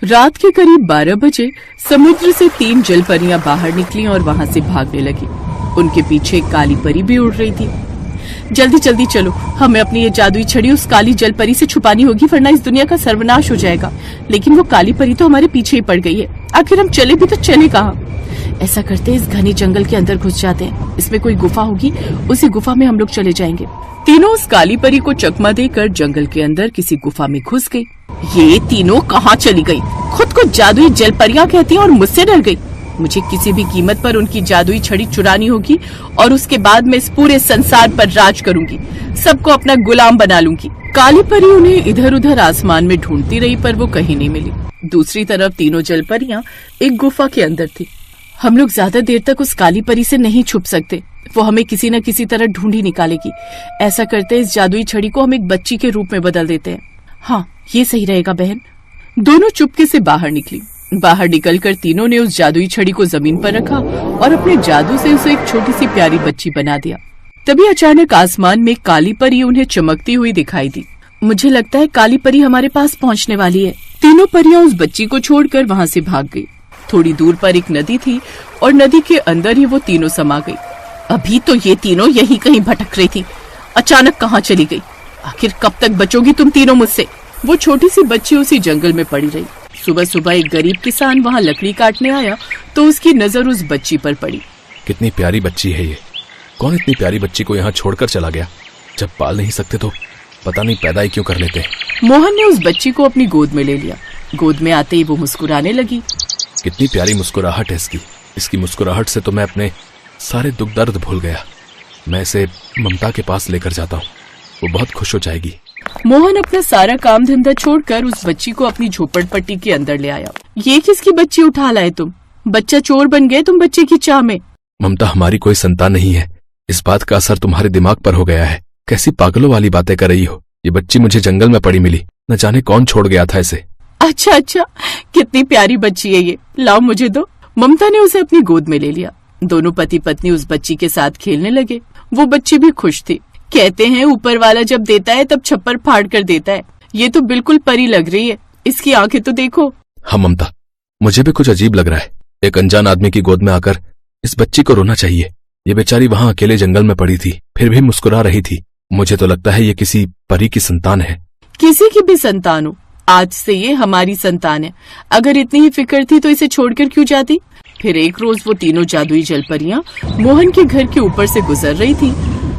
रात के करीब 12 बजे समुद्र से 3 जलपरियां बाहर निकली और वहां से भागने लगी। उनके पीछे एक काली परी भी उड़ रही थी। जल्दी जल्दी चलो, हमें अपनी ये जादुई छड़ी उस काली जलपरी से छुपानी होगी, वरना इस दुनिया का सर्वनाश हो जाएगा। लेकिन वो काली परी तो हमारे पीछे ही पड़ गई है। आखिर हम चले भी तो चले कहाँ? ऐसा करते इस घने जंगल के अंदर घुस जाते हैं। इसमें कोई गुफा होगी, उसी गुफा में हम लोग चले जाएंगे। तीनों उस काली परी को चकमा देकर जंगल के अंदर किसी गुफा में घुस गई। ये तीनों कहाँ चली गई? खुद को जादुई जलपरियां कहती हैं और मुझसे डर गई। मुझे किसी भी कीमत पर उनकी जादुई छड़ी चुरानी होगी और उसके बाद मैं इस पूरे संसार पर राज करूंगी, सबको अपना गुलाम बना लूंगी। काली परी उन्हें इधर उधर आसमान में ढूंढती रही, पर वो कहीं नहीं मिली। दूसरी तरफ तीनों जलपरियां एक गुफा के अंदर थी। हम लोग ज्यादा देर तक उस काली परी से नहीं छुप सकते, वो हमें किसी न किसी तरह ढूंढ ही निकालेगी। ऐसा करते इस जादुई छड़ी को हम एक बच्ची के रूप में बदल देते हैं। हाँ, ये सही रहेगा बहन। दोनों चुपके से बाहर निकली। बाहर निकलकर तीनों ने उस जादुई छड़ी को जमीन पर रखा और अपने जादू से उसे एक छोटी सी प्यारी बच्ची बना दिया। तभी अचानक आसमान में काली परी उन्हें चमकती हुई दिखाई दी। मुझे लगता है काली परी हमारे पास पहुंचने वाली है। तीनों परियां उस बच्ची को छोड़कर वहां से भाग गई। थोड़ी दूर पर एक नदी थी और नदी के अंदर ही वो तीनों समा गई। अभी तो ये तीनों यही कहीं भटक रही थी, अचानक कहाँ चली गई? आखिर कब तक बचोगी तुम तीनों मुझसे? वो छोटी सी बच्ची उसी जंगल में पड़ी रही। सुबह सुबह एक गरीब किसान वहाँ लकड़ी काटने आया तो उसकी नजर उस बच्ची पर पड़ी। कितनी प्यारी बच्ची है ये। कौन इतनी प्यारी बच्ची को यहाँ छोड़कर चला गया? जब पाल नहीं सकते तो पता नहीं पैदा ही क्यों कर लेते। मोहन ने उस बच्ची को अपनी गोद में ले लिया। गोद में आते ही वो मुस्कुराने लगी। कितनी प्यारी मुस्कुराहट है इसकी मुस्कुराहट से तो मैं अपने सारे दुख दर्द भूल गया। मैं इसे ममता के पास लेकर जाता हूँ, वो बहुत खुश हो जाएगी। मोहन अपना सारा काम धंधा छोड़कर उस बच्ची को अपनी झोपड़पट्टी के अंदर ले आया। ये किसकी बच्ची उठा लाए तुम? बच्चा चोर बन गए तुम बच्चे की चाह में। ममता, हमारी कोई संतान नहीं है। इस बात का असर तुम्हारे दिमाग पर हो गया है। कैसी पागलों वाली बातें कर रही हो? ये बच्ची मुझे जंगल में पड़ी मिली, न जाने कौन छोड़ गया था इसे। अच्छा, कितनी प्यारी बच्ची है ये, लाओ मुझे दो। ममता ने उसे अपनी गोद में ले लिया। दोनों पति पत्नी उस बच्ची के साथ खेलने लगे। वो बच्ची भी खुश थी। कहते हैं ऊपर वाला जब देता है तब छप्पर फाड़ कर देता है। ये तो बिल्कुल परी लग रही है, इसकी आंखें तो देखो। हाँ ममता, मुझे भी कुछ अजीब लग रहा है। एक अनजान आदमी की गोद में आकर इस बच्ची को रोना चाहिए। ये बेचारी वहाँ अकेले जंगल में पड़ी थी, फिर भी मुस्कुरा रही थी। मुझे तो लगता है ये किसी परी की संतान है। किसी की भी संतान हो, आज से ये हमारी संतान है। अगर इतनी ही फिक्र थी तो इसे छोड़कर क्यों जाती? फिर एक रोज वो तीनों जादुई जलपरियां मोहन के घर के ऊपर से गुजर रही थी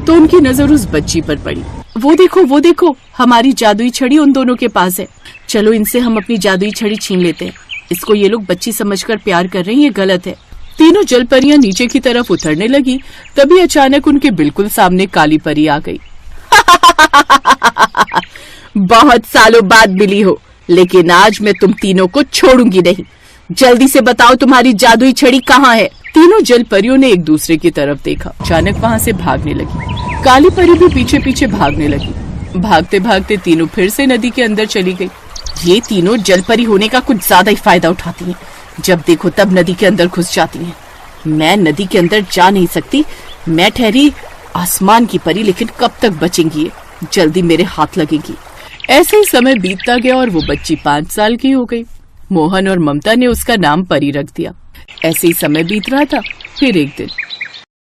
तो उनकी नजर उस बच्ची पर पड़ी। वो देखो, हमारी जादुई छड़ी उन दोनों के पास है। चलो इनसे हम अपनी जादुई छड़ी छीन लेते हैं। इसको ये लोग बच्ची समझकर प्यार कर रहे हैं, ये गलत है। तीनों जलपरियां नीचे की तरफ उतरने लगी। तभी अचानक उनके बिल्कुल सामने काली परी आ गई। बहुत सालों बाद मिली हो, लेकिन आज मैं तुम तीनों को छोड़ूंगी नहीं। जल्दी से बताओ तुम्हारी जादुई छड़ी कहाँ है? तीनों जलपरियों ने एक दूसरे की तरफ देखा। अचानक वहाँ से भागने लगी। काली परी भी पीछे पीछे भागने लगी। भागते भागते तीनों फिर से नदी के अंदर चली गई। ये तीनों जलपरी होने का कुछ ज्यादा ही फायदा उठाती हैं। जब देखो तब नदी के अंदर घुस जाती हैं। मैं नदी के अंदर जा नहीं सकती। मैं ठहरी आसमान की परी, लेकिन कब तक बचेंगी ये? जल्दी मेरे हाथ लगेगी। ऐसे ही समय बीतता गया और वो बच्ची 5 साल की हो गई। मोहन और ममता ने उसका नाम परी रख दिया। ऐसे ही समय बीत रहा था। फिर एक दिन,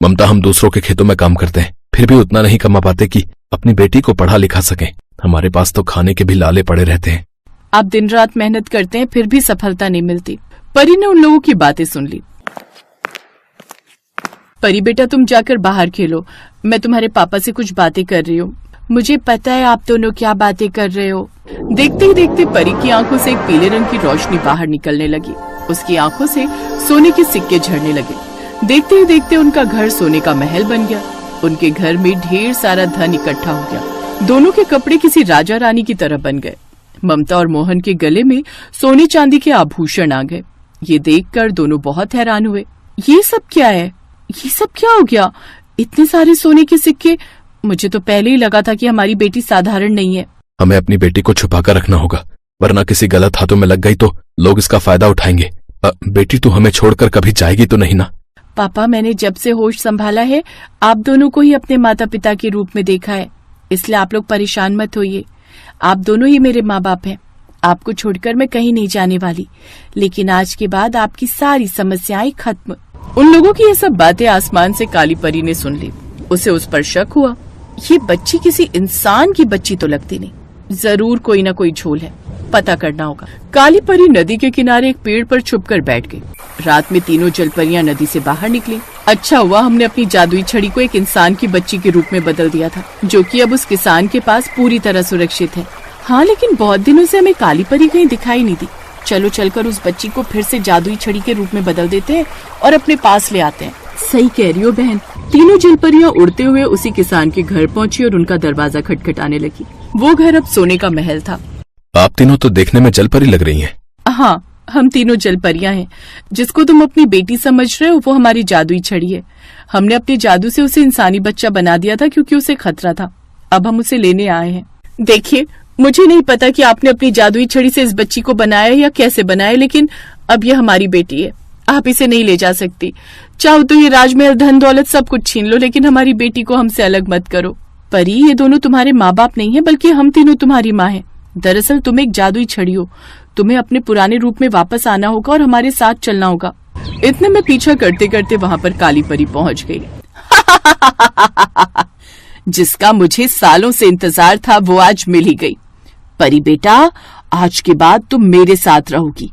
ममता, हम दूसरों के खेतों में काम करते हैं, फिर भी उतना नहीं कमा पाते कि अपनी बेटी को पढ़ा लिखा सकें। हमारे पास तो खाने के भी लाले पड़े रहते हैं। आप दिन रात मेहनत करते हैं, फिर भी सफलता नहीं मिलती। परी ने उन लोगों की बातें सुन ली। परी बेटा, तुम जाकर बाहर खेलो, मैं तुम्हारे पापा से कुछ बातें कर रही हूँ। मुझे पता है आप दोनों क्या बातें कर रहे हो। देखते ही देखते परी की आंखों से एक पीले रंग की रोशनी बाहर निकलने लगी। उसकी आंखों से सोने के सिक्के झड़ने लगे। देखते ही देखते उनका घर सोने का महल बन गया। उनके घर में ढेर सारा धन इकट्ठा हो गया। दोनों के कपड़े किसी राजा रानी की तरह बन गए। ममता और मोहन के गले में सोने चांदी के आभूषण आ गए। ये देखकर दोनों बहुत हैरान हुए। ये सब क्या है? ये सब क्या हो गया? इतने सारे सोने के सिक्के! मुझे तो पहले ही लगा था कि हमारी बेटी साधारण नहीं है। हमें अपनी बेटी को छुपाकर रखना होगा, वरना किसी गलत हाथों में लग गई तो लोग इसका फायदा उठाएंगे। बेटी तू हमें छोड़कर कभी जाएगी तो नहीं ना? पापा, मैंने जब से होश संभाला है आप दोनों को ही अपने माता पिता के रूप में देखा है, इसलिए आप लोग परेशान मत होइए। आप दोनों ही मेरे माँ बाप हैं। आपको छोड़कर मैं कहीं नहीं जाने वाली, लेकिन आज के बाद आपकी सारी समस्याएं खत्म। उन लोगों की ये सब बातें आसमान से काली परी ने सुन ली। उसे उस पर शक हुआ, ये बच्ची किसी इंसान की बच्ची तो लगती नहीं, जरूर कोई ना कोई झोल है, पता करना होगा। काली परी नदी के किनारे एक पेड़ पर छुपकर बैठ गई। रात में तीनों जलपरियां नदी से बाहर निकली। अच्छा हुआ हमने अपनी जादुई छड़ी को एक इंसान की बच्ची के रूप में बदल दिया था, जो कि अब उस किसान के पास पूरी तरह सुरक्षित है। हाँ, लेकिन बहुत दिनों से हमें काली परी कहीं दिखाई नहीं दी। चलो चलकर उस बच्ची को फिर से जादुई छड़ी के रूप में बदल देते हैं और अपने पास ले आते हैं। सही कह रही हो बहन। तीनों जलपरियां उड़ते हुए उसी किसान के घर पहुंची और उनका दरवाजा खटखटाने लगी। वो घर अब सोने का महल था। आप तीनों तो देखने में जलपरी लग रही हैं। हाँ, हम तीनों जलपरियां हैं। जिसको तुम अपनी बेटी समझ रहे हो वो हमारी जादुई छड़ी है। हमने अपने जादू से उसे इंसानी बच्चा बना दिया था क्योंकि उसे खतरा था। अब हम उसे लेने आए हैं। देखिए, मुझे नहीं पता कि आपने अपनी जादुई छड़ी से इस बच्ची को बनाया या कैसे बनाया, लेकिन अब ये हमारी बेटी है। आप इसे नहीं ले जा सकती। चाहो तो ये राजमहल, धन दौलत सब कुछ छीन लो, लेकिन हमारी बेटी को हमसे अलग मत करो। परी, ये दोनों तुम्हारे माँ बाप नहीं है, बल्कि हम तीनों तुम्हारी माँ हैं। दरअसल तुम एक जादुई छड़ी हो। तुम्हें अपने पुराने रूप में वापस आना होगा और हमारे साथ चलना होगा। इतने में पीछा करते करते वहाँ पर काली परी पहुँच गई। जिसका मुझे सालों से इंतजार था वो आज मिल ही गई। परी बेटा, आज के बाद तुम मेरे साथ रहोगी,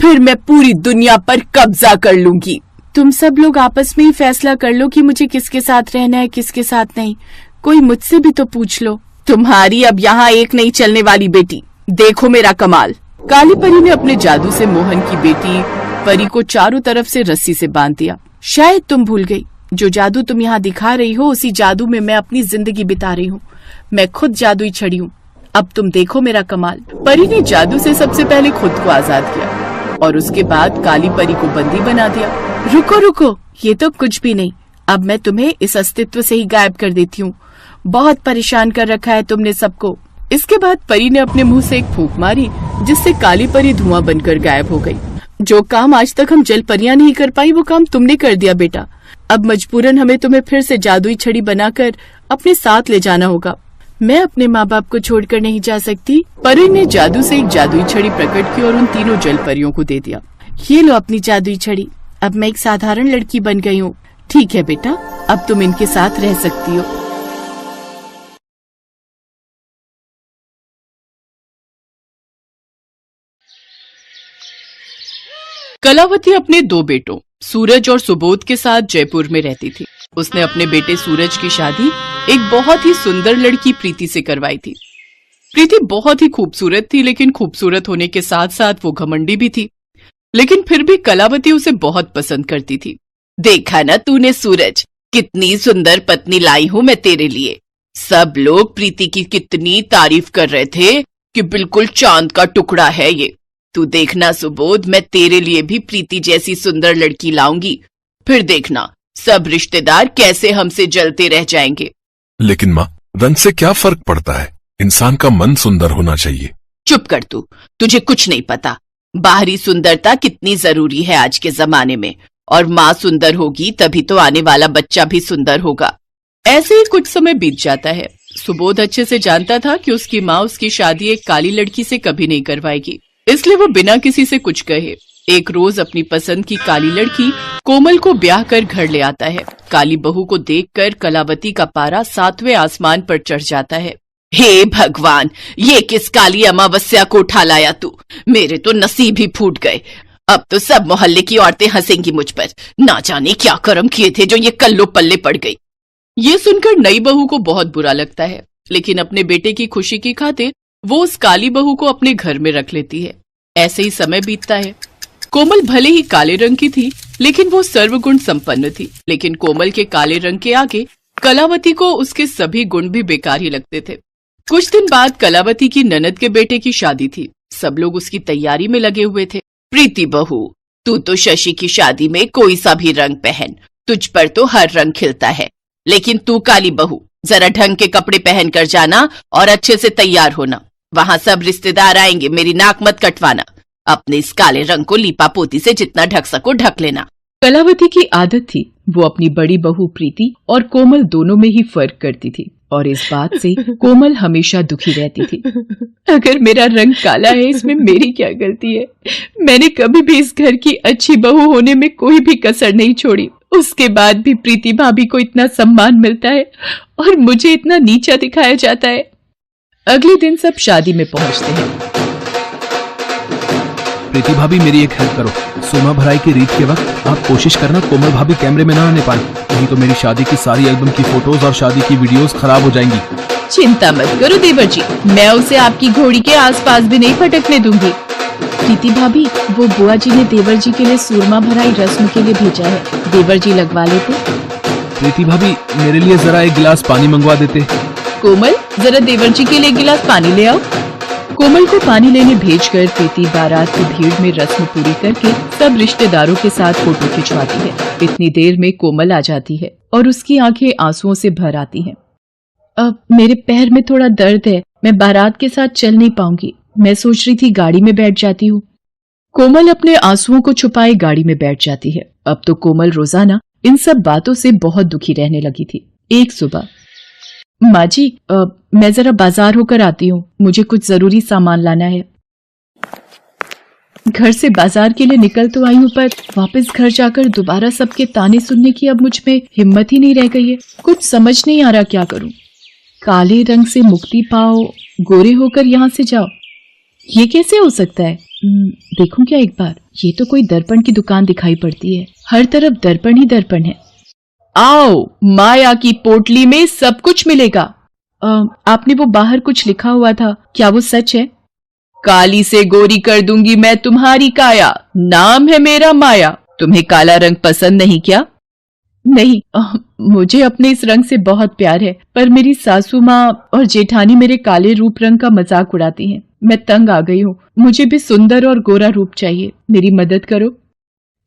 फिर मैं पूरी दुनिया पर कब्जा कर लूंगी। तुम सब लोग आपस में ही फैसला कर लो कि मुझे किसके साथ रहना है, किसके साथ नहीं। कोई मुझसे भी तो पूछ लो। तुम्हारी अब यहाँ एक नहीं चलने वाली बेटी। देखो मेरा कमाल। काली परी ने अपने जादू से मोहन की बेटी परी को चारों तरफ से रस्सी से बांध दिया। शायद तुम भूल गई, जो जादू तुम यहाँ दिखा रही हो उसी जादू में मैं अपनी जिंदगी बिता रही हूँ। मैं खुद जादुई छड़ी हूँ। अब तुम देखो मेरा कमाल। परी ने जादू से सबसे पहले खुद को आजाद किया और उसके बाद काली परी को बंदी बना दिया। रुको रुको, ये तो कुछ भी नहीं। अब मैं तुम्हें इस अस्तित्व से ही गायब कर देती हूँ। बहुत परेशान कर रखा है तुमने सबको। इसके बाद परी ने अपने मुंह से एक फूंक मारी, जिससे काली परी धुआं बनकर गायब हो गई। जो काम आज तक हम जलपरियां नहीं कर पाई वो काम तुमने कर दिया बेटा। अब मजबूरन हमें तुम्हें फिर से जादुई छड़ी बनाकर अपने साथ ले जाना होगा। मैं अपने माँ बाप को छोड़कर नहीं जा सकती। परी ने जादू से एक जादुई छड़ी प्रकट की और उन तीनों जलपरियों को दे दिया। ये लो अपनी जादुई छड़ी। अब मैं एक साधारण लड़की बन गई हूँ। ठीक है बेटा, अब तुम इनके साथ रह सकती हो। कलावती अपने दो बेटों सूरज और सुबोध के साथ जयपुर में रहती थी। उसने अपने बेटे सूरज की शादी एक बहुत ही सुंदर लड़की प्रीति से करवाई थी। प्रीति बहुत ही खूबसूरत थी, लेकिन खूबसूरत होने के साथ साथ वो घमंडी भी थी। लेकिन फिर भी कलावती उसे बहुत पसंद करती थी। देखा ना तूने सूरज, कितनी सुंदर पत्नी लाई हूँ मैं तेरे लिए। सब लोग प्रीति की कितनी तारीफ कर रहे थे कि बिल्कुल चांद का टुकड़ा है ये। तू देखना सुबोध, मैं तेरे लिए भी प्रीति जैसी सुंदर लड़की लाऊंगी। फिर देखना सब रिश्तेदार कैसे हमसे जलते रह जाएंगे। लेकिन माँ, रंग से क्या फर्क पड़ता है? इंसान का मन सुंदर होना चाहिए। चुप कर तू, तुझे कुछ नहीं पता। बाहरी सुंदरता कितनी जरूरी है आज के जमाने में, और माँ सुंदर होगी तभी तो आने वाला बच्चा भी सुंदर होगा। ऐसे ही कुछ समय बीत जाता है। सुबोध अच्छे से जानता था कि उसकी माँ उसकी शादी एक काली लड़की से कभी नहीं करवाएगी, इसलिए वो बिना किसी से कुछ कहे एक रोज अपनी पसंद की काली लड़की कोमल को ब्याह कर घर ले आता है। काली बहू को देखकर कलावती का पारा 7वें आसमान पर चढ़ जाता है। हे भगवान, ये किस काली अमावस्या को उठा लाया तू? मेरे तो नसीब ही फूट गए। अब तो सब मोहल्ले की औरतें हंसेंगी मुझ पर। ना जाने क्या कर्म किए थे जो ये कल्लो पल्ले पड़ गई। ये सुनकर नई बहू को बहुत बुरा लगता है, लेकिन अपने बेटे की खुशी की खातिर वो उस काली बहू को अपने घर में रख लेती है। ऐसे ही समय बीतता है। कोमल भले ही काले रंग की थी, लेकिन वो सर्वगुण संपन्न थी। लेकिन कोमल के काले रंग के आगे कलावती को उसके सभी गुण भी बेकार ही लगते थे। कुछ दिन बाद कलावती की ननद के बेटे की शादी थी। सब लोग उसकी तैयारी में लगे हुए थे। प्रीति बहू, तू तो शशि की शादी में कोई सा भी रंग पहन, तुझ पर तो हर रंग खिलता है। लेकिन तू काली बहू, जरा ढंग के कपड़े पहन कर जाना और अच्छे से तैयार होना। वहाँ सब रिश्तेदार आएंगे, मेरी नाक मत कटवाना। अपने इस काले रंग को लीपा पोती से जितना ढक सको ढक लेना। कलावती की आदत थी वो अपनी बड़ी बहू प्रीति और कोमल दोनों में ही फर्क करती थी। और इस बात से कोमल हमेशा दुखी रहती थी। अगर मेरा रंग काला है, इसमें मेरी क्या गलती है? मैंने कभी भी इस घर की अच्छी बहू होने में कोई भी कसर नहीं छोड़ी। उसके बाद भी प्रीति भाभी को इतना सम्मान मिलता है और मुझे इतना नीचा दिखाया जाता है। अगले दिन सब शादी में पहुंचते हैं। प्रीति भाभी, मेरी एक हेल्प करो। सोना भराई की रीत के वक्त आप कोशिश करना कोमल भाभी कैमरे में ना आने पाए, नहीं तो मेरी शादी की सारी एल्बम की फोटोज और शादी की वीडियोस खराब हो जाएंगी। चिंता मत करो देवर जी, मैं उसे आपकी घोड़ी के आसपास भी नहीं फटकने दूंगी। प्रीति भाभी, वो बुआ जी ने देवर जी के लिए सूरमा भराई रस्म के लिए भेजा है, देवर जी लगवा लेते। प्रीति भाभी, मेरे लिए जरा एक गिलास पानी मंगवा देते। कोमल, जरा देवर जी के लिए एक गिलास पानी ले आओ। कोमल को पानी लेने भेजकर प्रीति बारात की भीड़ में रस्म पूरी करके सब रिश्तेदारों के साथ फोटो खिंचवाती है। इतनी देर में कोमल आ जाती है और उसकी आंखें आंसुओं से भर आती हैं। अब मेरे पैर में थोड़ा दर्द है, मैं बारात के साथ चल नहीं पाऊंगी। मैं सोच रही थी गाड़ी में बैठ जाती हूँ। कोमल अपने आंसुओं को छुपाए गाड़ी में बैठ जाती है। अब तो कोमल रोजाना इन सब बातों से बहुत दुखी रहने लगी थी। एक सुबह, माँ जी, मैं जरा बाजार होकर आती हूँ, मुझे कुछ जरूरी सामान लाना है। घर से बाजार के लिए निकल तो आई हूँ, पर वापस घर जाकर दोबारा सबके ताने सुनने की अब मुझ में हिम्मत ही नहीं रह गई है। कुछ समझ नहीं आ रहा क्या करूँ। काले रंग से मुक्ति पाओ, गोरे होकर यहाँ से जाओ, ये कैसे हो सकता है? देखूं क्या एक बार? ये तो कोई दर्पण की दुकान दिखाई पड़ती है, हर तरफ दर्पण ही दर्पण है। आओ, माया की पोटली में सब कुछ मिलेगा। आपने वो बाहर कुछ लिखा हुआ था, क्या वो सच है? काली से गोरी कर दूंगी मैं तुम्हारी काया, नाम है मेरा माया। तुम्हें काला रंग पसंद नहीं क्या? नहीं, मुझे अपने इस रंग से बहुत प्यार है, पर मेरी सासू माँ और जेठानी मेरे काले रूप रंग का मजाक उड़ाती हैं। मैं तंग आ गई हूँ, मुझे भी सुंदर और गोरा रूप चाहिए, मेरी मदद करो।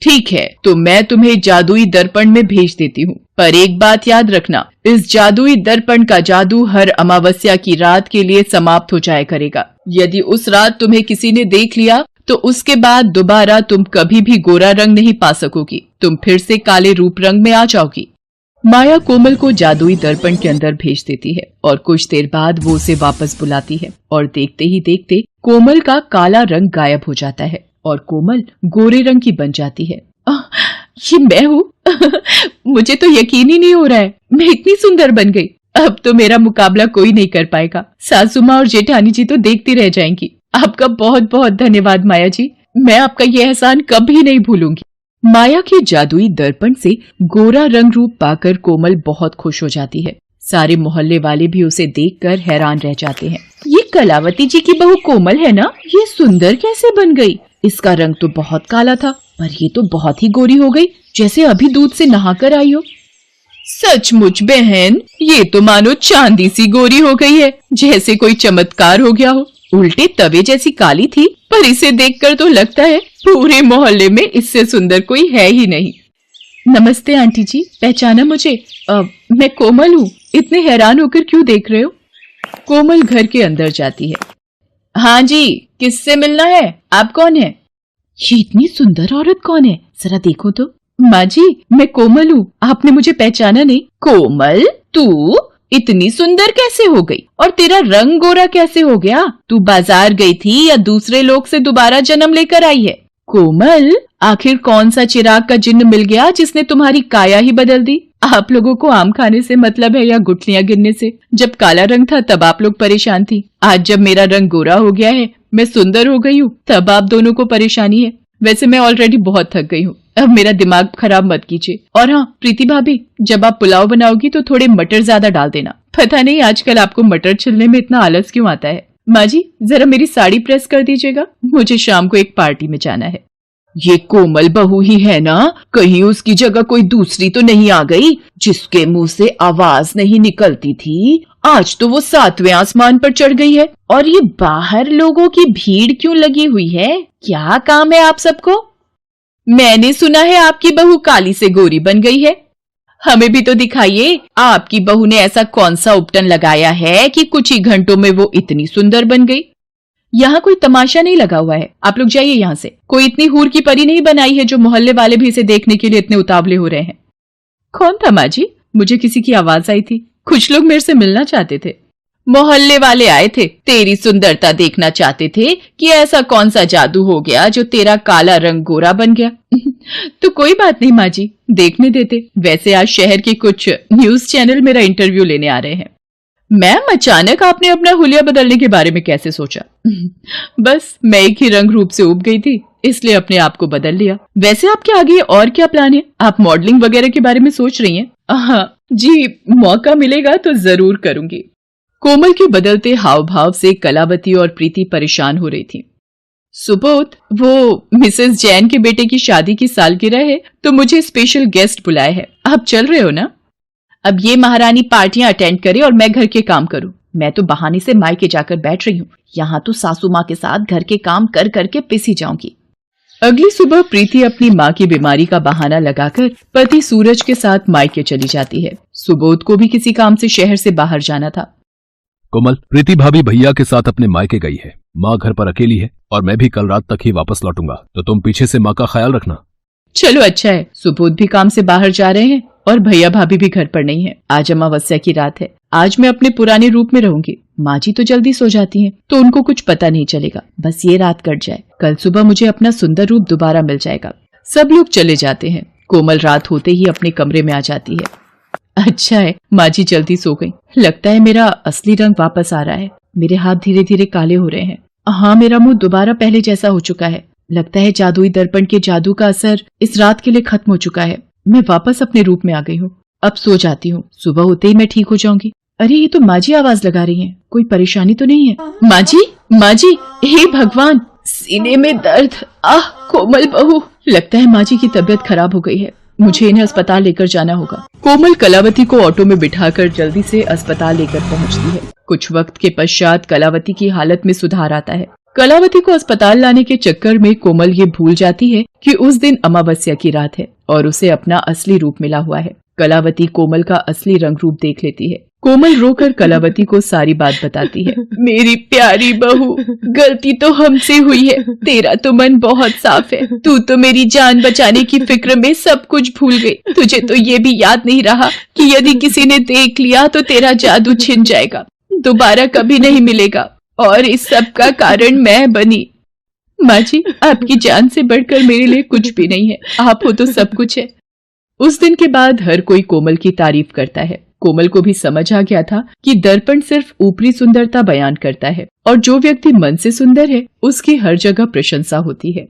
ठीक है, तो मैं तुम्हें जादुई दर्पण में भेज देती हूँ, पर एक बात याद रखना, इस जादुई दर्पण का जादू हर अमावस्या की रात के लिए समाप्त हो जाया करेगा। यदि उस रात तुम्हें किसी ने देख लिया तो उसके बाद दोबारा तुम कभी भी गोरा रंग नहीं पा सकोगी, तुम फिर से काले रूप रंग में आ जाओगी। माया कोमल को जादुई दर्पण के अंदर भेज देती है और कुछ देर बाद वो उसे वापस बुलाती है और देखते ही देखते कोमल का काला रंग गायब हो जाता है और कोमल गोरे रंग की बन जाती है। ये मैं हूँ? मुझे तो यकीन ही नहीं हो रहा है, मैं इतनी सुंदर बन गई। अब तो मेरा मुकाबला कोई नहीं कर पाएगा। सासू माँ और जेठानी जी तो देखती रह जाएंगी। आपका बहुत बहुत धन्यवाद माया जी, मैं आपका ये एहसान कभी नहीं भूलूंगी। माया के जादुई दर्पण से गोरा रंग रूप पाकर कोमल बहुत खुश हो जाती है। सारे मोहल्ले वाले भी उसे देखकर हैरान रह जाते हैं। ये कलावती जी की बहू कोमल है ना? ये सुंदर कैसे बन गई? इसका रंग तो बहुत काला था, पर ये तो बहुत ही गोरी हो गई, जैसे अभी दूध से नहाकर आई हो। सचमुच बहन, ये तो मानो चांदी सी गोरी हो गई है, जैसे कोई चमत्कार हो गया हो। उल्टे तवे जैसी काली थी, पर इसे देखकर तो लगता है पूरे मोहल्ले में इससे सुंदर कोई है ही नहीं। नमस्ते आंटी जी, पहचाना मुझे? मैं कोमल हूँ, इतने हैरान होकर क्यों देख रहे हो? कोमल घर के अंदर जाती है। हाँ जी, किससे मिलना है? आप कौन है? ये इतनी सुंदर औरत कौन है, जरा देखो तो। माँ जी, मैं कोमल हूँ, आपने मुझे पहचाना नहीं? कोमल, तू इतनी सुंदर कैसे हो गई? और तेरा रंग गोरा कैसे हो गया? तू बाजार गई थी या दूसरे लोग से दोबारा जन्म लेकर आई है? कोमल, आखिर कौन सा चिराग का जिन्न मिल गया जिसने तुम्हारी काया ही बदल दी? आप लोगों को आम खाने से मतलब है या गुठलियां गिनने से? जब काला रंग था तब आप लोग परेशान थी, आज जब मेरा रंग गोरा हो गया है, मैं सुंदर हो गई हूँ, तब आप दोनों को परेशानी है। वैसे मैं ऑलरेडी बहुत थक गई हूँ, अब मेरा दिमाग खराब मत कीजिए। और हाँ प्रीति भाभी, जब आप पुलाव बनाओगी तो थोड़े मटर ज्यादा डाल देना। पता नहीं आजकल आपको मटर छिलने में इतना आलस क्यों आता है। माँ जी, जरा मेरी साड़ी प्रेस कर दीजिएगा, मुझे शाम को एक पार्टी में जाना है। ये कोमल बहू ही है ना? कहीं उसकी जगह कोई दूसरी तो नहीं आ गई जिसके मुंह से आवाज नहीं निकलती थी? आज तो वो 7वें आसमान पर चढ़ गई है। और ये बाहर लोगों की भीड़ क्यों लगी हुई है? क्या काम है आप सबको? मैंने सुना है आपकी बहू काली से गोरी बन गई है। हमें भी तो दिखाइए, आपकी बहू ने ऐसा कौन सा उपटन लगाया है कि कुछ ही घंटों में वो इतनी सुंदर बन गई। यहाँ कोई तमाशा नहीं लगा हुआ है, आप लोग जाइए यहाँ से। कोई इतनी हूर की परी नहीं बनाई है जो मोहल्ले वाले भी इसे देखने के लिए इतने उतावले हो रहे हैं। कौन था माँ जी? मुझे किसी की आवाज आई थी, कुछ लोग मेरे से मिलना चाहते थे। मोहल्ले वाले आए थे, तेरी सुंदरता देखना चाहते थे कि ऐसा कौन सा जादू हो गया जो तेरा काला रंग गोरा बन गया। तो कोई बात नहीं माँ जी, देखने देते। वैसे आज शहर के कुछ न्यूज चैनल मेरा इंटरव्यू लेने आ रहे हैं। मैम, अचानक आपने अपना हुलिया बदलने के बारे में कैसे सोचा? बस मैं एक ही रंग रूप से उब गई थी, इसलिए अपने आप को बदल लिया। वैसे आपके आगे और क्या प्लान है? आप मॉडलिंग वगैरह के बारे में सोच रही हैं? हाँ जी, मौका मिलेगा तो जरूर करूंगी। कोमल के बदलते हाव भाव से कलावती और प्रीति परेशान हो रही थी। सुबोध, वो मिसेस जैन के बेटे की शादी की सालगिरह है तो मुझे स्पेशल गेस्ट बुलाए हैं। आप चल रहे हो ना? अब ये महारानी पार्टियां अटेंड करे और मैं घर के काम करूं। मैं तो बहाने से मायके जाकर बैठ रही हूँ। यहाँ तो सासू माँ के साथ घर के काम कर करके पिसी जाऊंगी। अगली सुबह प्रीति अपनी माँ की बीमारी का बहाना लगाकर पति सूरज के साथ मायके चली जाती है। सुबोध को भी किसी काम से शहर से बाहर जाना था। कोमल, प्रीति भाभी भैया के साथ अपने मायके गई है। माँ घर पर अकेली है और मैं भी कल रात तक ही वापस लौटूंगा, तो तुम पीछे से माँ का ख्याल रखना। चलो अच्छा है, सुबोध भी काम से बाहर जा रहे हैं और भैया भाभी भी घर पर नहीं है। आज अमावस्या की रात है, आज मैं अपने पुराने रूप में रहूंगी। माँ जी तो जल्दी सो जाती हैं, तो उनको कुछ पता नहीं चलेगा। बस ये रात कट जाए, कल सुबह मुझे अपना सुंदर रूप दोबारा मिल जाएगा। सब लोग चले जाते हैं। कोमल रात होते ही अपने कमरे में आ जाती है। अच्छा है, माँ जी जल्दी सो गई। लगता है मेरा असली रंग वापस आ रहा है। मेरे हाथ धीरे धीरे काले हो रहे हैं। हाँ, मेरा मुंह दोबारा पहले जैसा हो चुका है। लगता है जादुई दर्पण के जादू का असर इस रात के लिए खत्म हो चुका है। मैं वापस अपने रूप में आ गई हूँ। अब सो जाती हूँ, सुबह होते ही मैं ठीक हो जाऊंगी। अरे ये तो माँ जी आवाज लगा रही हैं। कोई परेशानी तो नहीं है? माँ जी, माँ जी, हे भगवान, सीने में दर्द। आह कोमल बहू, लगता है माँ जी की तबीयत खराब हो गई है। मुझे इन्हें अस्पताल लेकर जाना होगा। कोमल कलावती को ऑटो में बिठाकर जल्दी से अस्पताल लेकर पहुंचती है। कुछ वक्त के पश्चात कलावती की हालत में सुधार आता है। कलावती को अस्पताल लाने के चक्कर में कोमल ये भूल जाती है कि उस दिन अमावस्या की रात है और उसे अपना असली रूप मिला हुआ है। कलावती कोमल का असली रंग रूप देख लेती है। कोमल रोकर कलावती को सारी बात बताती है। मेरी प्यारी बहू, गलती तो हमसे हुई है। तेरा तो मन बहुत साफ है। तू तो मेरी जान बचाने की फिक्र में सब कुछ भूल गई। तुझे तो ये भी याद नहीं रहा कि यदि किसी ने देख लिया तो तेरा जादू छिन जाएगा, दोबारा कभी नहीं मिलेगा। और इस सब का कारण मैं बनी। माँ जी, आपकी जान से बढ़कर मेरे लिए कुछ भी नहीं है। आप हो तो सब कुछ है। उस दिन के बाद हर कोई कोमल की तारीफ करता है। कोमल को भी समझ आ गया था कि दर्पण सिर्फ ऊपरी सुंदरता बयान करता है और जो व्यक्ति मन से सुंदर है उसकी हर जगह प्रशंसा होती है।